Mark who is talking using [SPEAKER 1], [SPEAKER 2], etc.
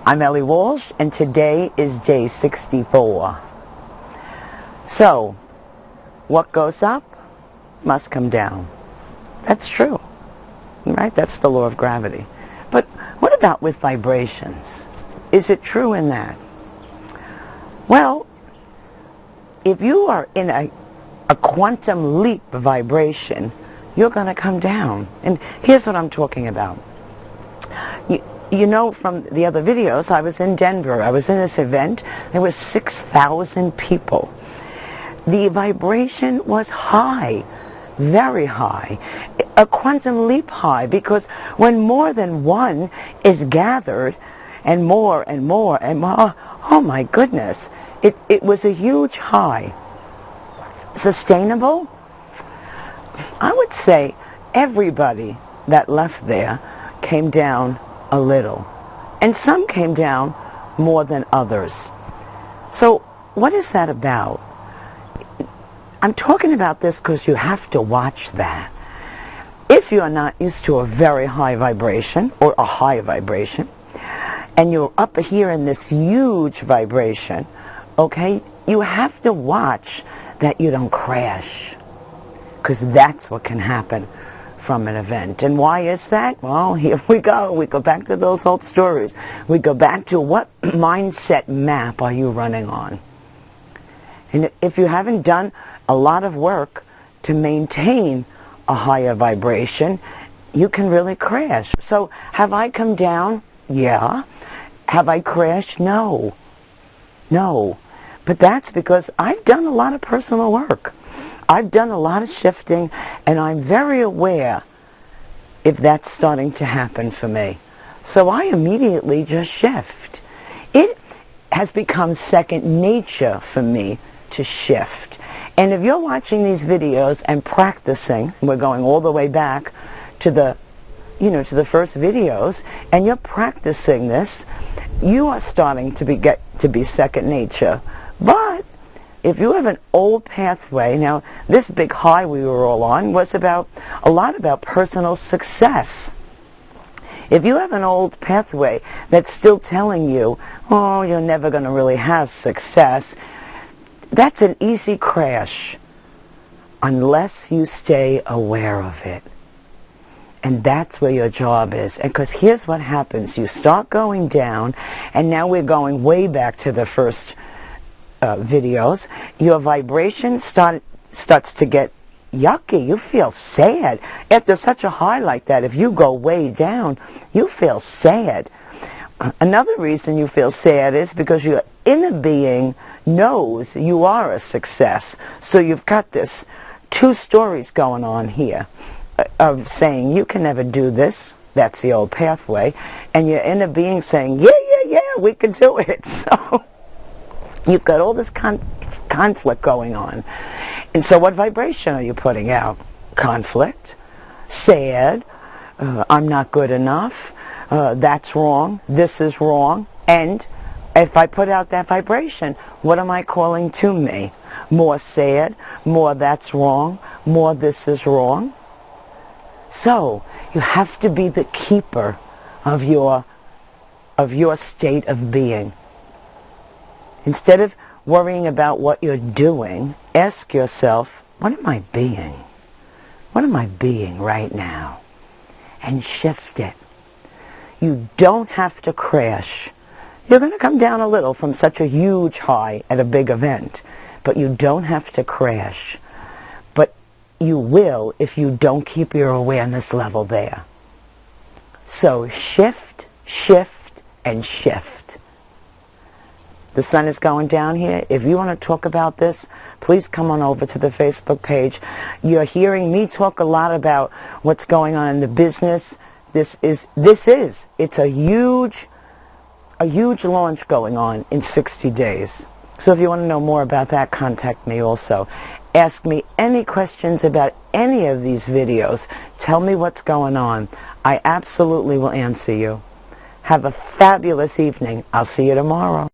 [SPEAKER 1] I'm Ellie Walsh, and today is day 64. So, what goes up must come down. That's true, right? That's the law of gravity. But what about with vibrations? Is it true in that? Well, if you are in a quantum leap vibration, you're going to come down. And here's what I'm talking about. You know from the other videos, I was in Denver. I was in this event. There were 6,000 people. The vibration was high, very high, a quantum leap high, because when more than one is gathered, and more and more and more, oh my goodness, it was a huge high. Sustainable? I would say everybody that left there came down a little, and some came down more than others. So what is that about? I'm talking about this because you have to watch that. If you are not used to a very high vibration or a high vibration, and you're up here in this huge vibration, okay, you have to watch that you don't crash, because that's what can happen from an event. And why is that? Well, here we go. We go back to those old stories. We go back to what mindset map are you running on? And if you haven't done a lot of work to maintain a higher vibration, you can really crash. So have I come down? Yeah. Have I crashed? No. No. But that's because I've done a lot of personal work. I've done a lot of shifting, and I'm very aware if that's starting to happen for me. So I immediately just shift. It has become second nature for me to shift. And if you're watching these videos and practicing, we're going all the way back to the first videos, and you're practicing this, you are starting to get to be second nature. But if you have an old pathway, now this big high we were all on was a lot about personal success. If you have an old pathway that's still telling you, oh, you're never going to really have success, that's an easy crash unless you stay aware of it. And that's where your job is. And because here's what happens. You start going down, and now we're going way back to the first videos. Your vibration starts to get yucky. You feel sad. After such a high like that, if you go way down, you feel sad. Another reason you feel sad is because your inner being knows you are a success. So you've got this two stories going on here of saying you can never do this. That's the old pathway. And your inner being saying, yeah, we can do it. So you've got all this conflict going on. And so what vibration are you putting out? Conflict, sad, I'm not good enough, that's wrong, this is wrong. And if I put out that vibration, what am I calling to me? More sad, more that's wrong, more this is wrong. So you have to be the keeper of your state of being. Instead of worrying about what you're doing, ask yourself, what am I being? What am I being right now? And shift it. You don't have to crash. You're going to come down a little from such a huge high at a big event, but you don't have to crash. But you will if you don't keep your awareness level there. So shift, shift, and shift. The sun is going down here. If you want to talk about this, please come on over to the Facebook page. You're hearing me talk a lot about what's going on in the business. It's a huge launch going on in 60 days. So if you want to know more about that, contact me also. Ask me any questions about any of these videos. Tell me what's going on. I absolutely will answer you. Have a fabulous evening. I'll see you tomorrow.